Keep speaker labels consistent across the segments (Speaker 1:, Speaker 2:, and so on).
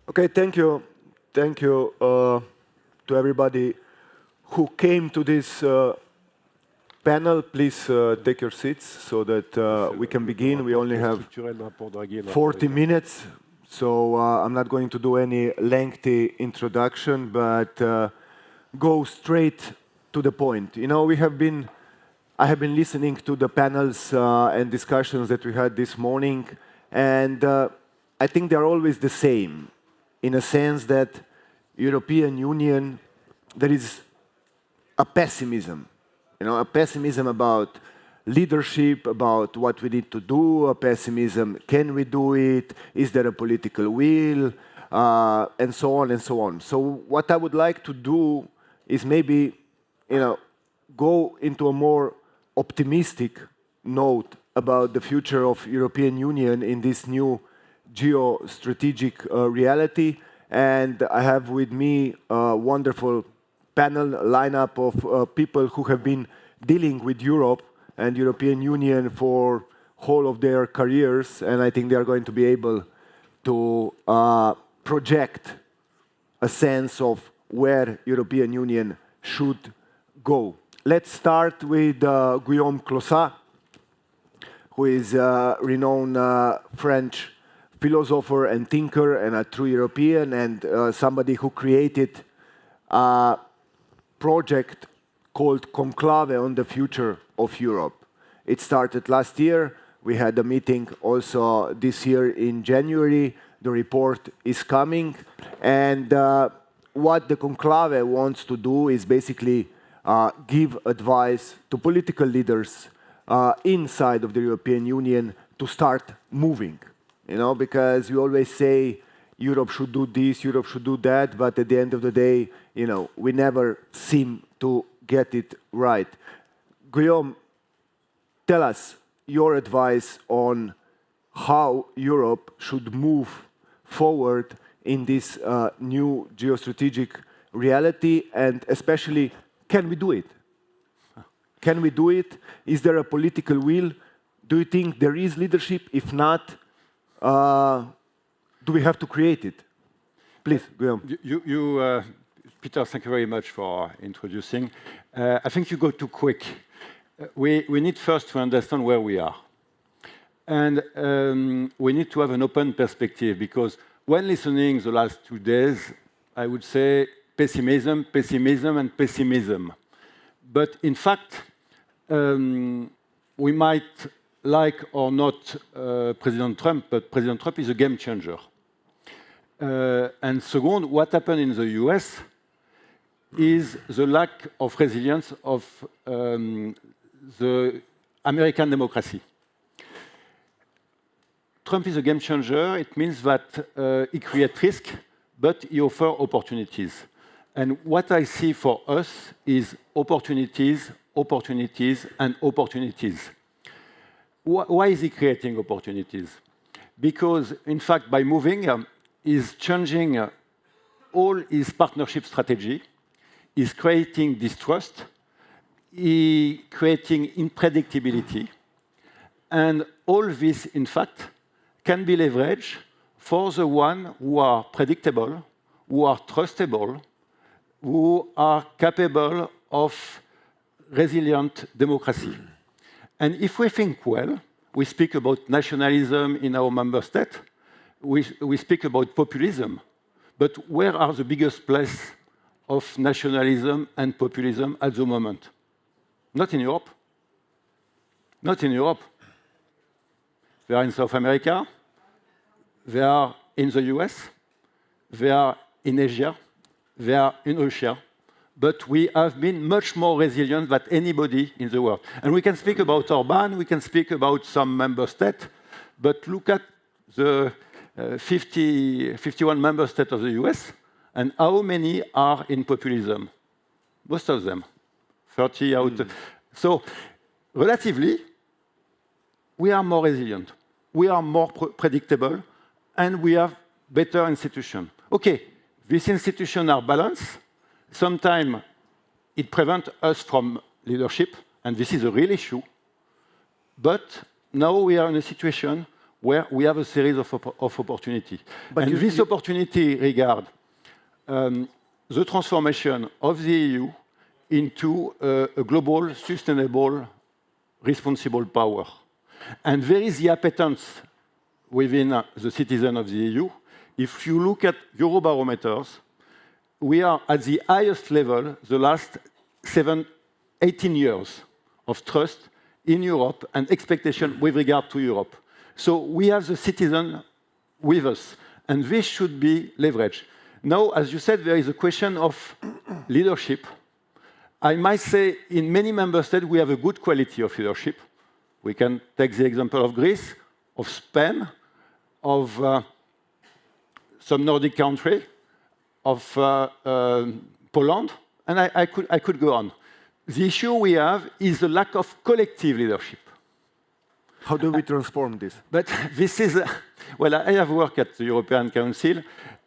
Speaker 1: Okay, thank you. Thank you to everybody who came to this panel. Please take your seats so that we can begin. We only have 40 minutes, so I'm not going to do any lengthy introduction, but go straight to the point. You know, I have been listening to the panels and discussions that we had this morning, and I think they're always the same, in a sense that European Union, there is a pessimism, a pessimism about leadership, about what we need to do, a pessimism, can we do it, is there a political will, and so on and so on. So what I would like to do is maybe, go into a more optimistic note about the future of European Union in this new geostrategic reality. And I have with me a wonderful panel lineup of people who have been dealing with Europe and European Union for whole of their careers, and I think they are going to be able to project a sense of where European Union should go. Let's start with Guilaume Klossa, who is a renowned French philosopher and thinker and a true European, and somebody who created a project called Conclave on the future of Europe. It started last year. We had a meeting also this year in January. The report is coming. And what the Conclave wants to do is basically give advice to political leaders inside of the European Union to start moving. Because you always say Europe should do this, Europe should do that, but at the end of the day, we never seem to get it right. Guillaume, tell us your advice on how Europe should move forward in this new geostrategic reality, and especially, can we do it? Can we do it? Is there a political will? Do you think there is leadership? If not, do we have to create it? Please, Guillaume.
Speaker 2: Peter, thank you very much for introducing. I think you go too quick. We need first to understand where we are. And we need to have an open perspective, because when listening the last 2 days, I would say pessimism, pessimism, and pessimism. But in fact, we might like or not President Trump, but President Trump is a game changer. And second, what happened in the US is the lack of resilience of the American democracy. Trump is a game changer. It means that he creates risk, but he offers opportunities. And what I see for us is opportunities, opportunities, and opportunities. Why is he creating opportunities? Because, in fact, by moving, he's changing all his partnership strategy. He's creating distrust. He's creating unpredictability. And all this, in fact, can be leveraged for the ones who are predictable, who are trustable, who are capable of resilient democracy. And if we think well, we speak about nationalism in our member state, we speak about populism, but where are the biggest places of nationalism and populism at the moment? Not in Europe. Not in Europe. They are in South America, they are in the US, they are in Asia, they are in Russia. But we have been much more resilient than anybody in the world. And we can speak about Orban, we can speak about some member states, but look at the 51 member states of the US, and how many are in populism? Most of them, 30 out. So, relatively, we are more resilient, we are more predictable, and we have better institutions. Okay, these institutions are balanced. Sometimes it prevents us from leadership, and this is a real issue. But now we are in a situation where we have a series of opportunity. And this opportunity regards the transformation of the EU into a global, sustainable, responsible power. And there is the appetence within the citizens of the EU. If you look at Eurobarometers, we are at the highest level the last 18 years of trust in Europe and expectation with regard to Europe. So we have the citizen with us, and this should be leveraged. Now, as you said, there is a question of leadership. I might say in many member states we have a good quality of leadership. We can take the example of Greece, of Spain, of some Nordic country, of Poland, and I could go on. The issue we have is the lack of collective leadership.
Speaker 1: How do we transform this?
Speaker 2: But this is, well, I have worked at the European Council.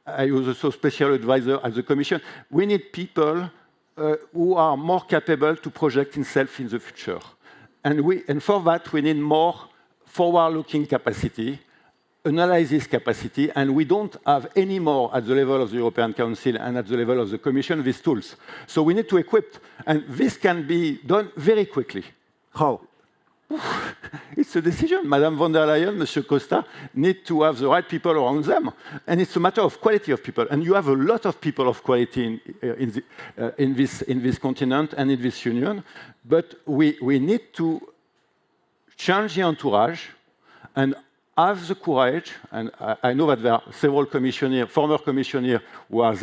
Speaker 2: I was also special advisor at the Commission. We need people who are more capable to project themselves in the future. And for that, we need more forward-looking capacity, analysis capacity, and we don't have any more at the level of the European Council and at the level of the Commission these tools. So we need to equip, and this can be done very quickly.
Speaker 1: How?
Speaker 2: It's a decision. Madame von der Leyen, Monsieur Costa need to have the right people around them. And it's a matter of quality of people. And you have a lot of people of quality in this continent and in this union. But we need to change the entourage and have the courage, and I know that there are several former commissioners who are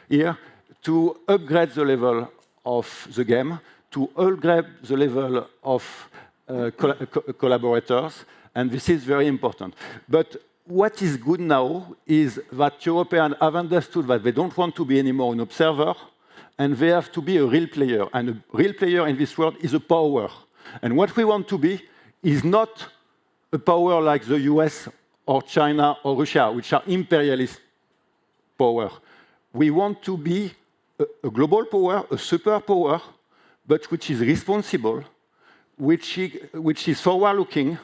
Speaker 2: here, to upgrade the level of the game, to upgrade the level of collaborators, and this is very important. But what is good now is that Europeans have understood that they don't want to be anymore an observer, and they have to be a real player. And a real player in this world is a power. And what we want to be is not a power like the US or China or Russia, which are imperialist power. We want to be a global power, a superpower, but which is responsible, which is forward-looking,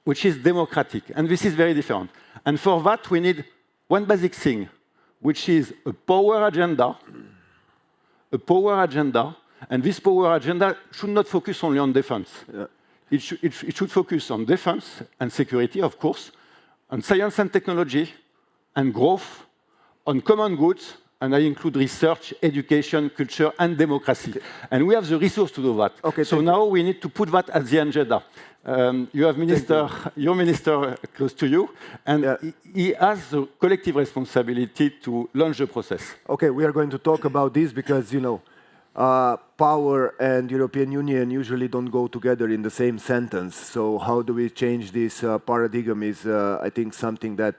Speaker 2: which is democratic. And this is very different. And for that, we need one basic thing, which is a power agenda, and this power agenda should not focus only on defense. Yeah. It should focus on defense and security, of course, on science and technology, and growth, on common goods, and I include research, education, culture, and democracy. And we have the resource to do that. Okay, so now we need to put that at the agenda. You have your minister close to you, and he has the collective responsibility to launch the process. Okay,
Speaker 1: we are going to talk about this because, you know, power and European Union usually don't go together in the same sentence. So how do we change this paradigm is, I think, something that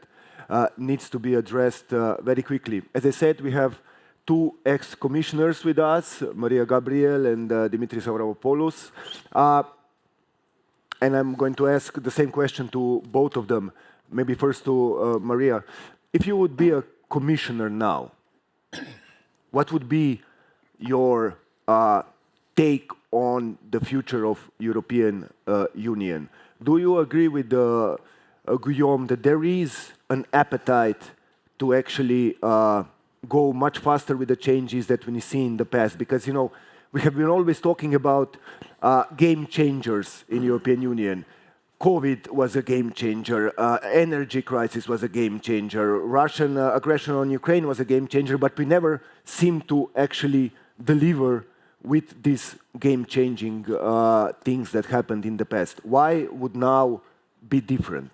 Speaker 1: needs to be addressed very quickly. As I said, we have two ex-commissioners with us, Mariya Gabriel and Dimitris Avramopoulos. And I'm going to ask the same question to both of them. Maybe first to Mariya. If you would be a commissioner now, what would be your take on the future of European Union? Do you agree with Guilaume that there is an appetite to actually go much faster with the changes that we see in the past? Because, you know, we have been always talking about game changers in European Union. COVID was a game changer, energy crisis was a game changer, Russian aggression on Ukraine was a game changer, but we never seemed to actually deliver with these game-changing things that happened in the past. Why would now be different?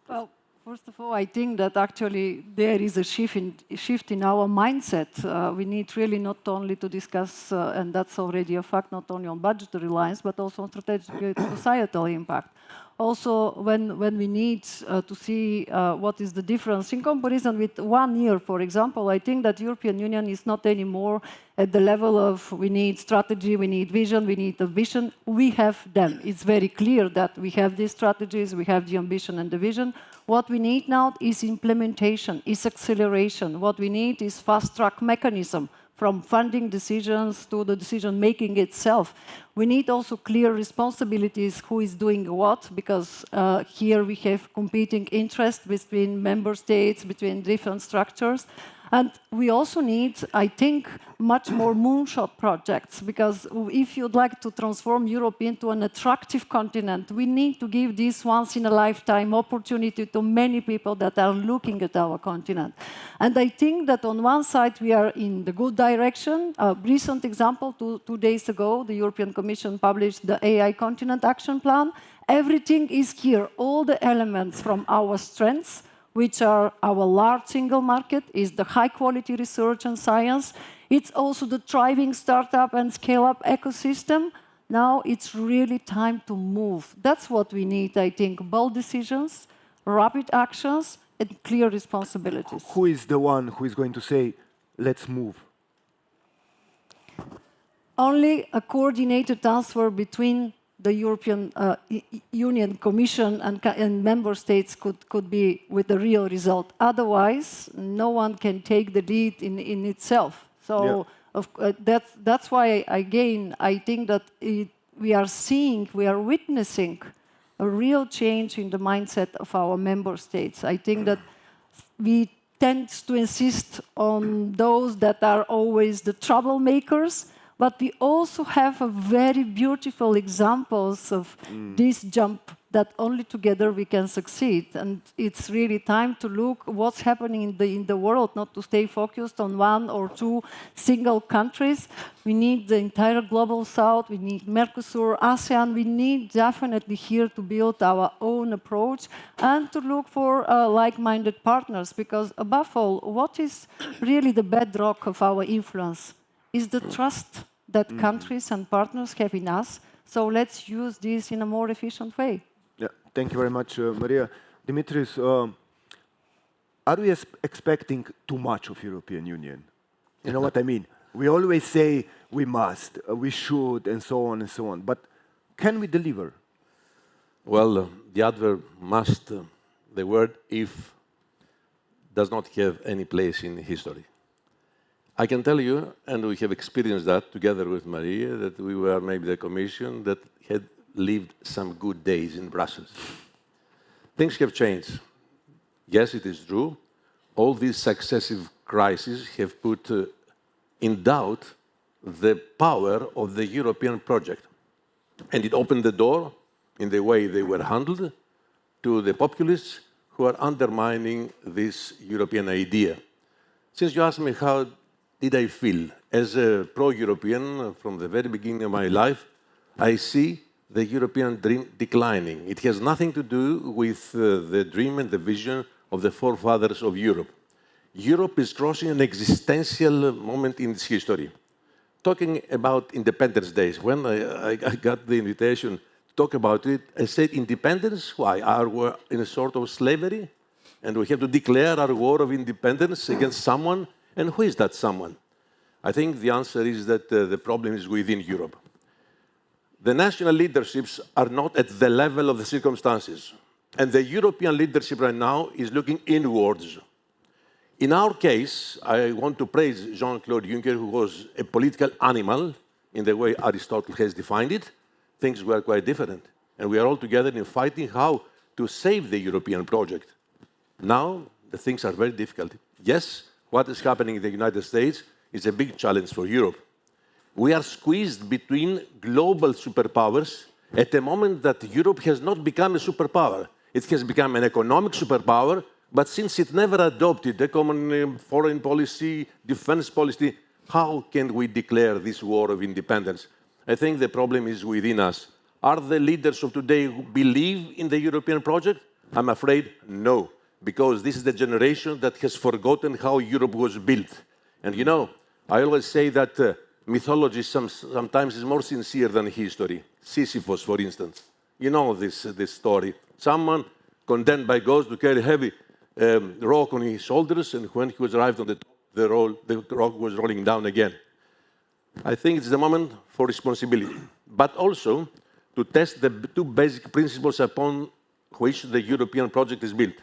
Speaker 3: Well, first of all, I think that actually there is a shift in our mindset. We need really not only to discuss, and that's already a fact, not only on budgetary lines, but also on strategic societal impact. Also, when we need to see what is the difference in comparison with 1 year, for example, I think that European Union is not anymore at the level of we need strategy, we need vision, we need ambition. We have them. It's very clear that we have these strategies, we have the ambition and the vision. What we need now is implementation, is acceleration. What we need is fast-track mechanism, from funding decisions to the decision-making itself. We need also clear responsibilities, who is doing what, because here we have competing interests between member states, between different structures. And we also need, I think, much more moonshot projects, because if you'd like to transform Europe into an attractive continent, we need to give this once-in-a-lifetime opportunity to many people that are looking at our continent. And I think that on one side, we are in the good direction. A recent example, two days ago, the European Commission published the AI Continent Action Plan. Everything is here, all the elements from our strengths, which are our large single market, is the high-quality research and science. It's also the thriving startup and scale-up ecosystem. Now it's really time to move. That's what we need, I think, bold decisions, rapid actions, and clear responsibilities.
Speaker 1: Who is the one who is going to say, let's move?
Speaker 3: Only a coordinated answer between the European Union Commission and member states could be with the real result. Otherwise, no one can take the lead in itself. So that's why, again, I think that we are witnessing a real change in the mindset of our member states. I think that we tend to insist on those that are always the troublemakers, but we also have a very beautiful examples of this jump that only together we can succeed. And it's really time to look what's happening in the world, not to stay focused on one or two single countries. We need the entire global south, we need Mercosur, ASEAN, we need definitely here to build our own approach and to look for like-minded partners, because above all, what is really the bedrock of our influence is the trust that countries and partners have in us. So let's use this in a more efficient way.
Speaker 1: Yeah, thank you very much, Mariya. Dimitris, are we expecting too much of European Union? You know what I mean? We always say we must, we should, and so on and so on. But can we deliver?
Speaker 4: Well, the adverb must, the word if, does not have any place in history. I can tell you, and we have experienced that together with Mariya, that we were maybe the Commission that had lived some good days in Brussels. Things have changed. Yes, it is true. All these successive crises have put in doubt the power of the European project. And it opened the door, in the way they were handled, to the populists who are undermining this European idea. Since you asked me how did I feel? As a pro-European, from the very beginning of my life, I see the European dream declining. It has nothing to do with the dream and the vision of the forefathers of Europe. Europe is crossing an existential moment in its history. Talking about Independence Days, when I got the invitation to talk about it, I said, independence? Why? Are we in a sort of slavery? And we have to declare our war of independence against someone? And who is that someone? I think the answer is that the problem is within Europe. The national leaderships are not at the level of the circumstances. And the European leadership right now is looking inwards. In our case, I want to praise Jean-Claude Juncker, who was a political animal, in the way Aristotle has defined it. Things were quite different. And we are all together in fighting how to save the European project. Now, the things are very difficult. Yes, what is happening in the United States is a big challenge for Europe. We are squeezed between global superpowers at a moment that Europe has not become a superpower. It has become an economic superpower, but since it never adopted a common foreign policy, defense policy, how can we declare this war of independence? I think the problem is within us. Are the leaders of today who believe in the European project? I'm afraid no, because this is the generation that has forgotten how Europe was built. And you know, I always say that mythology sometimes is more sincere than history. Sisyphus, for instance. You know this story. Someone condemned by gods to carry heavy rock on his shoulders, and when he was arrived on the top, the rock was rolling down again. I think it's the moment for responsibility, but also to test the two basic principles upon which the European project is built: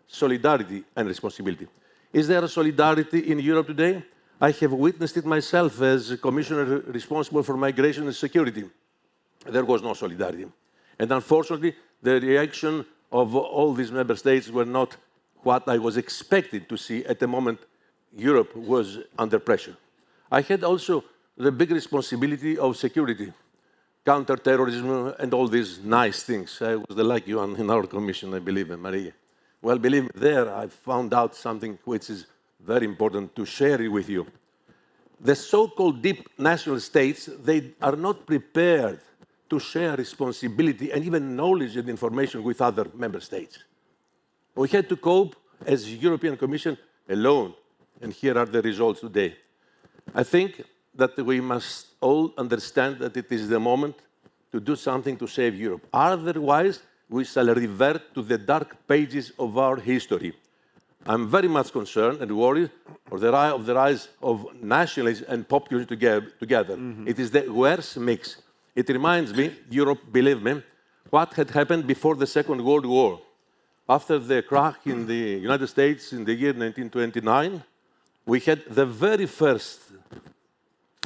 Speaker 4: solidarity and responsibility. Is there a solidarity in Europe today? I have witnessed it myself as a commissioner responsible for migration and security. There was no solidarity. And unfortunately, the reaction of all these member states were not what I was expected to see at the moment Europe was under pressure. I had also the big responsibility of security, counter-terrorism, and all these nice things. I was the lucky one in our commission, I believe, Mariya. Well, believe me, there I found out something which is very important to share it with you. The so-called deep national states, they are not prepared to share responsibility and even knowledge and information with other member states. We had to cope as European Commission alone, and here are the results today. I think that we must all understand that it is the moment to do something to save Europe. Otherwise, we shall revert to the dark pages of our history. I'm very much concerned and worried for the rise of nationalism and populism together. It is the worst mix. It reminds me, Europe, believe me, what had happened before the Second World War. After the crack in the United States in the year 1929, we had the very first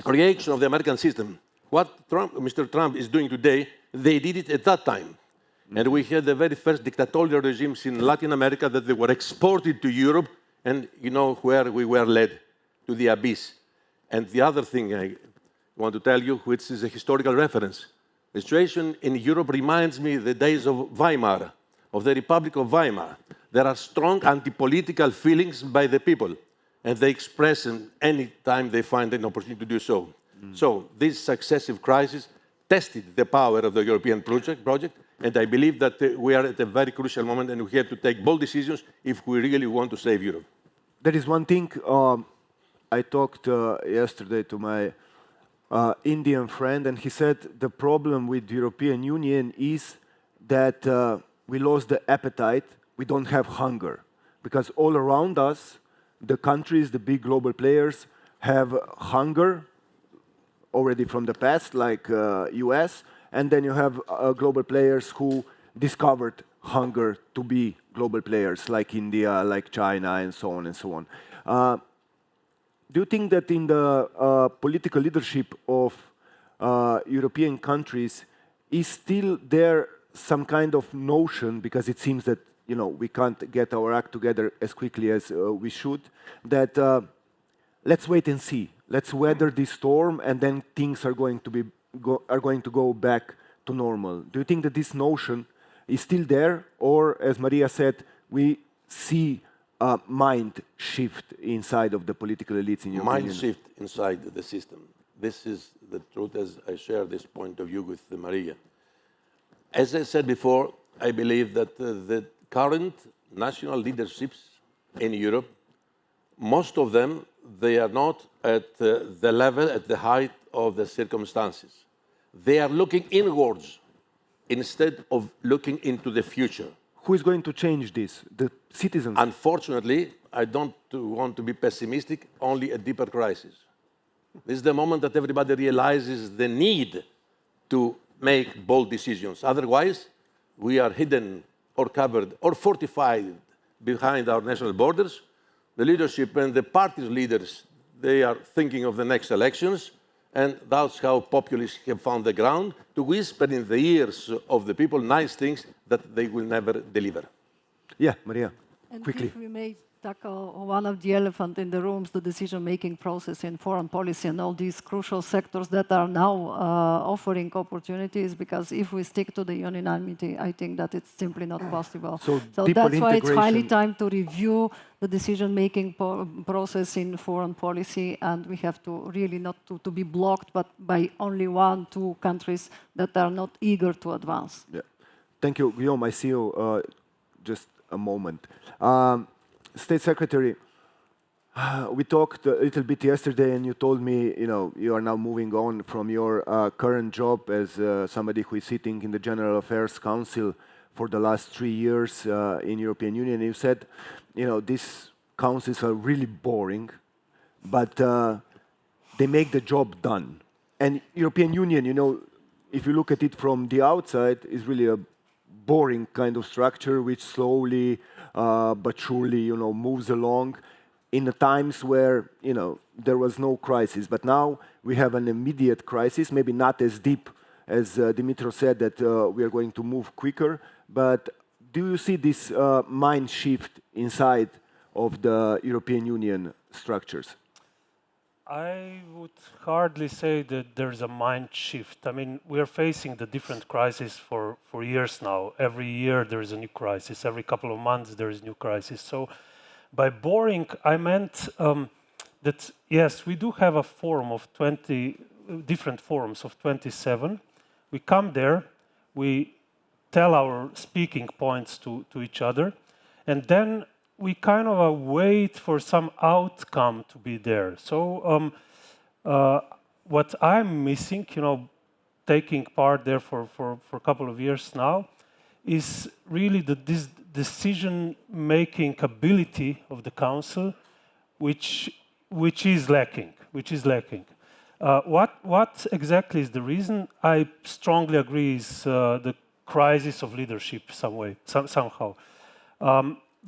Speaker 4: reaction of the American system. What Mr. Trump is doing today, they did it at that time. And we had the very first dictatorial regimes in Latin America that they were exported to Europe, and you know where we were led, to the abyss. And the other thing I want to tell you, which is a historical reference, the situation in Europe reminds me of the days of Weimar, of the Republic of Weimar. There are strong anti-political feelings by the people, and they express them any time they find an opportunity to do so. So these successive crises tested the power of the European project, and I believe that we are at a very crucial moment and we have to take bold decisions if we really want to save Europe.
Speaker 1: There is one thing, I talked yesterday to my Indian friend, and he said the problem with the European Union is that we lost the appetite, we don't have hunger. Because all around us, the countries, the big global players, have hunger already from the past, like US, and then you have global players who discovered hunger to be global players, like India, like China, and so on and so on. Do you think that in the political leadership of European countries is still there some kind of notion, because it seems that we can't get our act together as quickly as we should, that let's wait and see, let's weather this storm, and then things are going to go back to normal? Do you think that this notion is still there, or, as Mariya said, we see a mind shift inside of the political elites in Europe?
Speaker 4: Mind shift inside the system. This is the truth, as I share this point of view with Mariya. As I said before, I believe that the current national leaderships in Europe, most of them, they are not at the level, at the height of the circumstances. They are looking inwards instead of looking into the future.
Speaker 1: Who is going to change this? The citizens?
Speaker 4: Unfortunately, I don't want to be pessimistic, only a deeper crisis. This is the moment that everybody realizes the need to make bold decisions. Otherwise, we are hidden or covered or fortified behind our national borders. The leadership and the party's leaders, they are thinking of the next elections, and that's how populists have found the ground to whisper in the ears of the people nice things that they will never deliver.
Speaker 1: Yeah, Mariya,
Speaker 3: and
Speaker 1: quickly.
Speaker 3: If we may tackle one of the elephant in the rooms, the decision-making process in foreign policy and all these crucial sectors that are now offering opportunities, because if we stick to the unanimity, I think that it's simply not possible.
Speaker 1: So
Speaker 3: that's why it's highly time to review the decision-making process in foreign policy, and we have to really not to be blocked but by only 1-2 countries that are not eager to advance.
Speaker 1: Yeah. Thank you, Guilaume. I see you just a moment. State Secretary, we talked a little bit yesterday, and you told me, you are now moving on from your current job as somebody who is sitting in the General Affairs Council for the last 3 years in European Union. You said, these councils are really boring, but they make the job done. And European Union, if you look at it from the outside, is really a boring kind of structure which slowly but surely, moves along. in the times where there was no crisis. But now we have an immediate crisis, maybe not as deep as Dimitri said, that we are going to move quicker. But do you see this mind shift inside of the European Union structures?
Speaker 5: I would hardly say that there's a mind shift. I mean, we are facing the different crises for years now. Every year there is a new crisis. Every couple of months there is a new crisis. So by boring, I meant that, yes, we do have a forum of 20, different forums of 27. We come there, we tell our speaking points to each other, and then we kind of wait for some outcome to be there. So what I'm missing, taking part there for a couple of years now, is really this decision-making ability of the Council, which is lacking. What exactly is the reason? I strongly agree is the crisis of leadership somehow.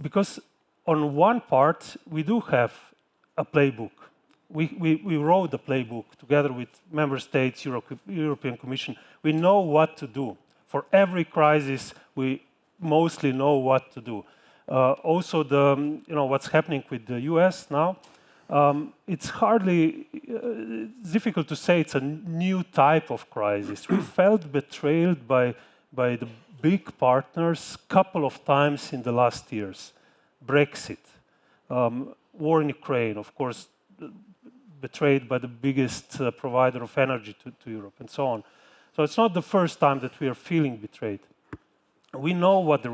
Speaker 5: Because on one part, we do have a playbook. We wrote the playbook together with member states, European Commission. We know what to do. For every crisis, we mostly know what to do. Also, what's happening with the US now, it's hardly difficult to say it's a new type of crisis. We felt betrayed by the big partners a couple of times in the last years. Brexit, war in Ukraine, of course, betrayed by the biggest provider of energy to Europe, and so on. So it's not the first time that we are feeling betrayed. We know what the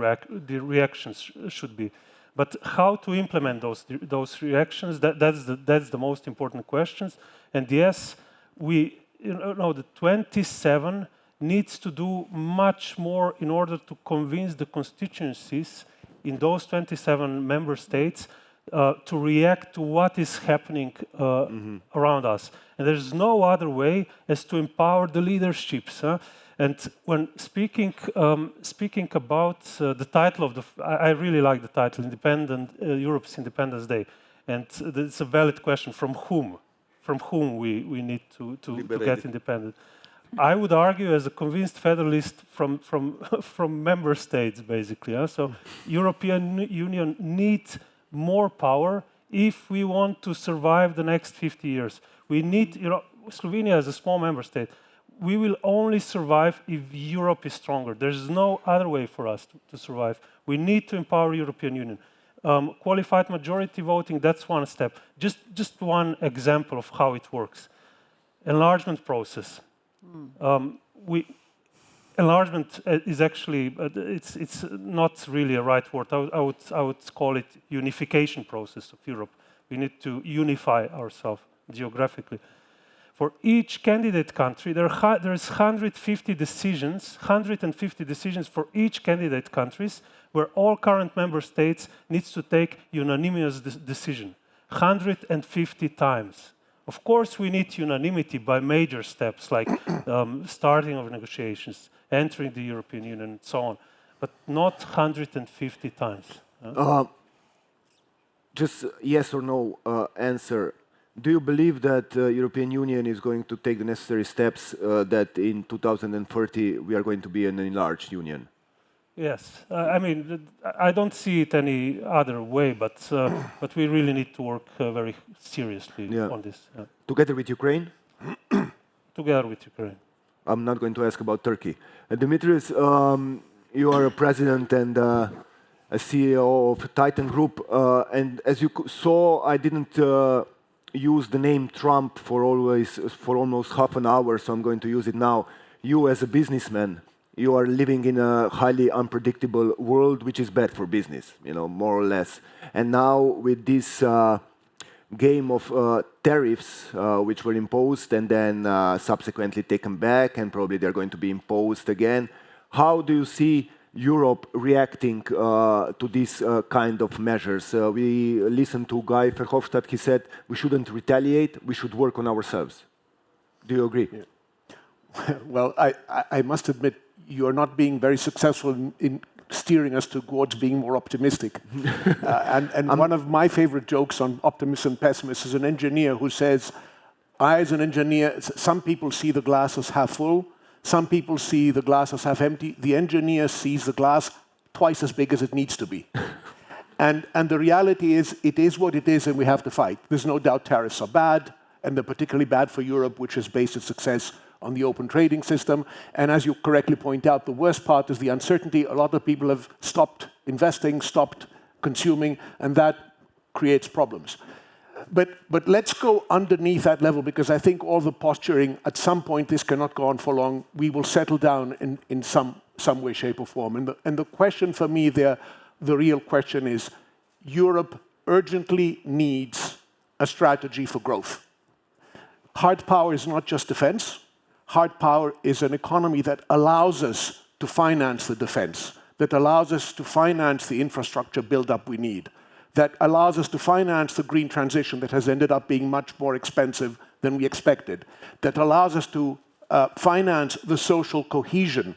Speaker 5: reactions should be, but how to implement those reactions, that's the most important questions. And yes, the 27 needs to do much more in order to convince the constituencies in those 27 member states to react to what is happening around us. And there's no other way as to empower the leaderships. And when speaking about the title of I really like the title, Europe's Independence Day. And it's a valid question, from whom? From whom we need to get independent? I would argue, as a convinced federalist, from member states, basically. So European Union needs more power if we want to survive the next 50 years. We need, Slovenia is a small member state. We will only survive if Europe is stronger. There's no other way for us to survive. We need to empower European Union. Qualified majority voting, that's one step. Just one example of how it works. Enlargement process. Enlargement is actually, it's not really a right word. I would call it unification process of Europe. We need to unify ourselves geographically. For each candidate country, there's 150 decisions for each candidate countries, where all current member states needs to take unanimous decision, 150 times. Of course, we need unanimity by major steps, like starting of negotiations, entering the European Union, and so on, but not 150 times.
Speaker 1: Just yes or no answer. Do you believe that the European Union is going to take the necessary steps that in 2030 we are going to be an enlarged union?
Speaker 5: Yes, I mean, I don't see it any other way, but we really need to work very seriously on this.
Speaker 1: Together with Ukraine?
Speaker 5: Together with Ukraine.
Speaker 1: I'm not going to ask about Turkey. Dimitris, you are a president and a CEO of Titan Group, and as you saw, I didn't use the name Trump for almost half an hour, so I'm going to use it now. You, as a businessman, you are living in a highly unpredictable world, which is bad for business, more or less. And now with this game of tariffs, which were imposed and then subsequently taken back, and probably they're going to be imposed again, how do you see Europe reacting to these kind of measures? We listened to Guy Verhofstadt. He said we shouldn't retaliate, we should work on ourselves. Do you agree?
Speaker 6: Yeah. Well, I must admit, you are not being very successful in steering us towards being more optimistic. And one of my favorite jokes on optimists and pessimists is an engineer who says, I, as an engineer, some people see the glass as half full, some people see the glass as half empty. The engineer sees the glass twice as big as it needs to be. And the reality is, it is what it is, and we have to fight. There's no doubt tariffs are bad, and they're particularly bad for Europe, which has based its success on the open trading system. And as you correctly point out, the worst part is the uncertainty. A lot of people have stopped investing, stopped consuming, and that creates problems. But let's go underneath that level, because I think all the posturing, at some point, this cannot go on for long. We will settle down in some way, shape, or form. And the question for me there, the real question is, Europe urgently needs a strategy for growth. Hard power is not just defense. Hard power is an economy that allows us to finance the defense, that allows us to finance the infrastructure build-up we need, that allows us to finance the green transition that has ended up being much more expensive than we expected, that allows us to finance the social cohesion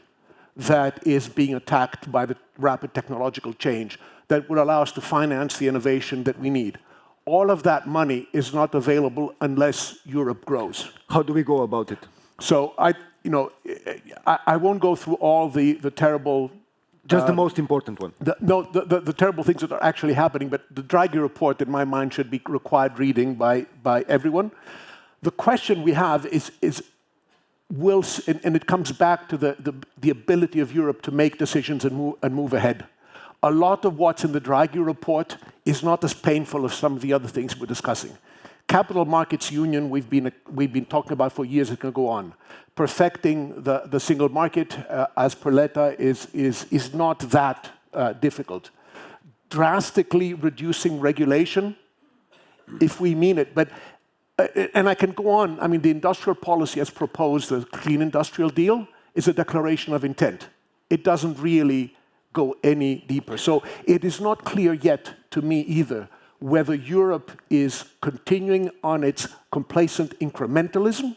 Speaker 6: that is being attacked by the rapid technological change, that would allow us to finance the innovation that we need. All of that money is not available unless Europe grows.
Speaker 1: How do we go about it?
Speaker 6: So I won't go through all the terrible...
Speaker 1: Just the most important one.
Speaker 6: The terrible things that are actually happening, but the Draghi report, in my mind, should be required reading by everyone. The question we have is and it comes back to the ability of Europe to make decisions and move ahead. A lot of what's in the Draghi report is not as painful as some of the other things we're discussing. Capital Markets Union, we've been talking about for years, it can go on. Perfecting the single market, as per Letta, is not that difficult. Drastically reducing regulation, if we mean it. But and I can go on. I mean, the industrial policy as proposed, the Clean Industrial Deal, is a declaration of intent. It doesn't really go any deeper. So it is not clear yet to me either whether Europe is continuing on its complacent incrementalism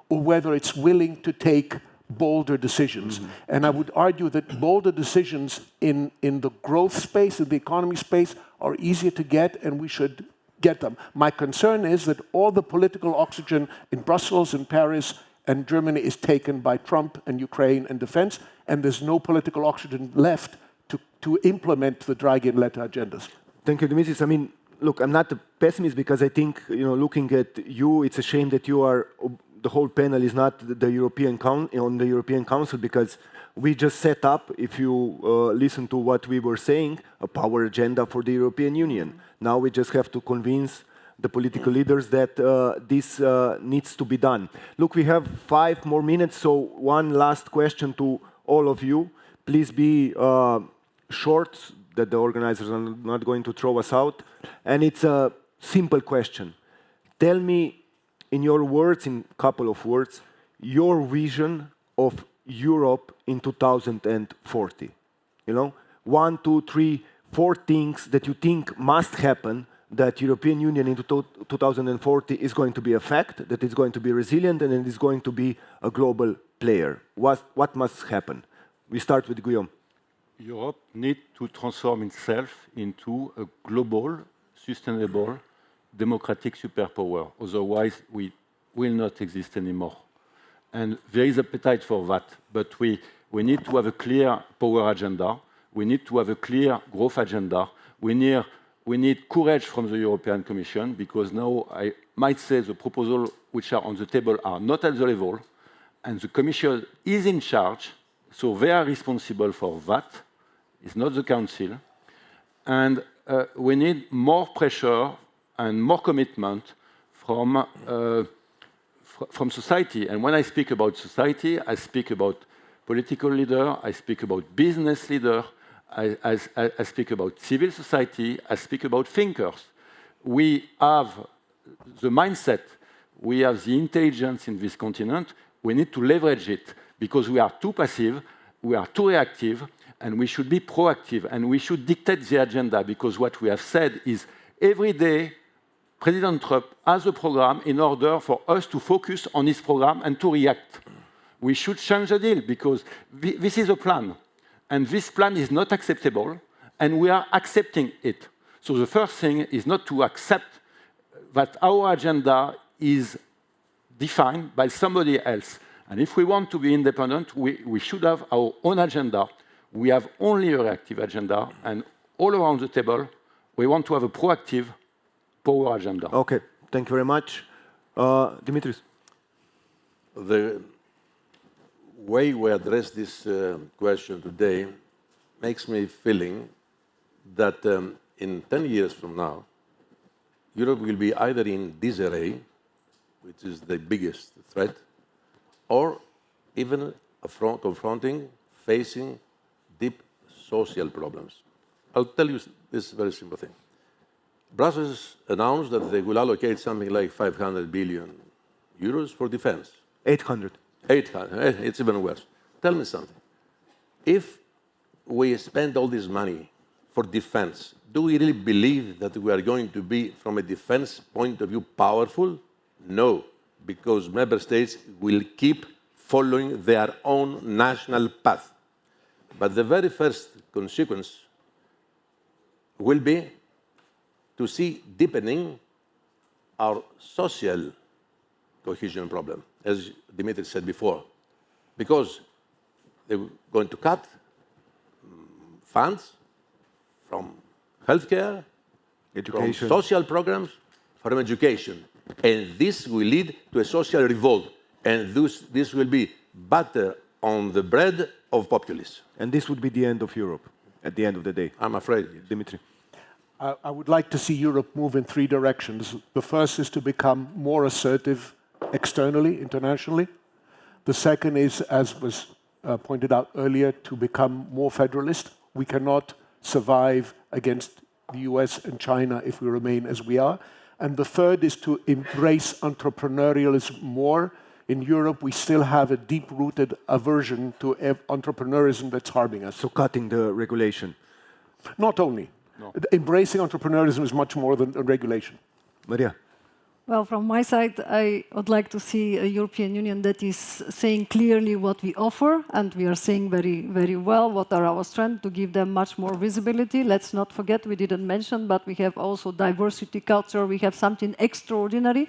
Speaker 6: or whether it's willing to take bolder decisions. Mm-hmm. And I would argue that bolder decisions in the growth space, in the economy space, are easier to get, and we should get them. My concern is that all the political oxygen in Brussels and Paris and Germany is taken by Trump and Ukraine and defense, and there's no political oxygen left to implement the Draghi and Letta agendas.
Speaker 1: Thank you, Dimitris. I mean, look, I'm not a pessimist because I think, looking at you, it's a shame that you are, the whole panel is not the European on the European Council, because we just set up, if you listen to what we were saying, a power agenda for the European Union. Now we just have to convince the political leaders that this needs to be done. Look, we have 5 more minutes, so one last question to all of you. Please be short, that the organizers are not going to throw us out. And it's a simple question. Tell me, in your words, in a couple of words, your vision of Europe in 2040. 1, 2, 3, 4 things that you think must happen, that European Union in 2040 is going to be a fact, that it's going to be resilient, and it is going to be a global player. What must happen? We start with Guillaume.
Speaker 2: Europe needs to transform itself into a global, sustainable, democratic superpower. Otherwise, we will not exist anymore. And there is appetite for that, but we need to have a clear power agenda. We need to have a clear growth agenda. We need courage from the European Commission, because now I might say the proposals which are on the table are not at the level, and the Commission is in charge, so they are responsible for that. It's not the Council. And we need more pressure and more commitment from society. And when I speak about society, I speak about political leaders, I speak about business leaders, I speak about civil society, I speak about thinkers. We have the mindset, we have the intelligence in this continent, we need to leverage it, because we are too passive, we are too reactive, and we should be proactive, and we should dictate the agenda, because what we have said is every day President Trump has a program in order for us to focus on his program and to react. We should change the deal, because this is a plan. and this plan is not acceptable, and we are accepting it. So the first thing is not to accept that our agenda is defined by somebody else. And if we want to be independent, we should have our own agenda. We have only a reactive agenda, and all around the table, we want to have a proactive power agenda.
Speaker 1: Okay, thank you very much. Dimitris.
Speaker 4: The way we address this question today makes me feeling that in 10 years from now, Europe will be either in disarray, which is the biggest threat, or even confronting, facing deep social problems. I'll tell you this very simple thing. Brussels announced that they will allocate something like 500 billion euros for defense.
Speaker 1: 800.
Speaker 4: 800, it's even worse. Tell me something. If we spend all this money for defense, do we really believe that we are going to be, from a defense point of view, powerful? No, because member states will keep following their own national path. But the very first consequence will be to see deepening our social cohesion problem, as Dimitri said before, because they're going to cut funds from healthcare,
Speaker 1: Education.
Speaker 4: from social programs, from education. And this will lead to a social revolt. And this will be butter on the bread of populists.
Speaker 1: And this would be the end of Europe at the end of the day.
Speaker 4: I'm afraid.
Speaker 1: Dimitri.
Speaker 6: I would like to see Europe move in 3 directions. The first is to become more assertive externally, internationally. The second is, as was pointed out earlier, to become more federalist. We cannot survive against the US and China if we remain as we are. And the third is to embrace entrepreneurialism more. In Europe, we still have a deep-rooted aversion to entrepreneurism that's harming us.
Speaker 1: So cutting the regulation.
Speaker 6: Not only. No. Embracing entrepreneurism is much more than a regulation.
Speaker 1: Mariya.
Speaker 3: Well, from my side, I would like to see a European Union that is saying clearly what we offer, and we are saying very, very well what are our strengths to give them much more visibility. Let's not forget, we didn't mention, but we have also diversity culture. We have something extraordinary.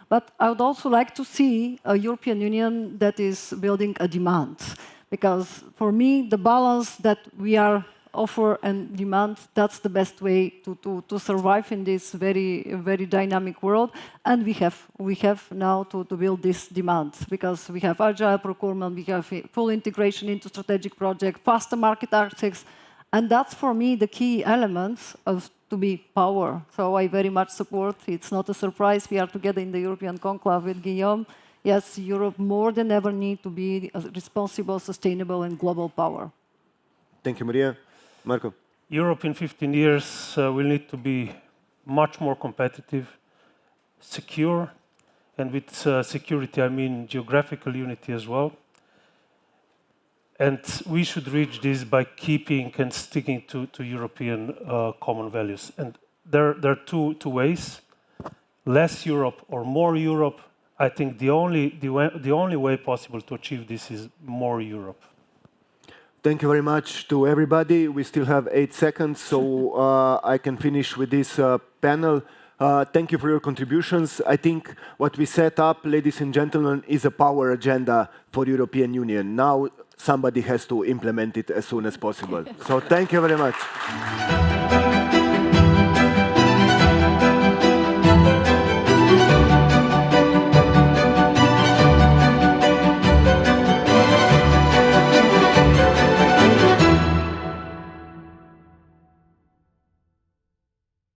Speaker 3: But I would also like to see a European Union that is building a demand. Because for me, the balance that we are offer and demand, that's the best way to survive in this very, very dynamic world. And we have now to build this demand, because we have agile procurement, we have full integration into strategic projects, faster market access, and that's for me the key elements of to be power. So I very much support, it's not a surprise, we are together in the European Conclave with Guilaume. Yes, Europe more than ever need to be a responsible, sustainable and global power.
Speaker 1: Thank you, Mariya. Marko.
Speaker 5: Europe in 15 years will need to be much more competitive, secure, and with security I mean geographical unity as well. And we should reach this by keeping and sticking to European common values. And there are two ways: less Europe or more Europe. I think the only way possible to achieve this is more Europe.
Speaker 1: Thank you very much to everybody. We still have 8 seconds, so I can finish with this panel. Thank you for your contributions. I think what we set up, ladies and gentlemen, is a power agenda for the European Union. Now somebody has to implement it as soon as possible. So thank you very much.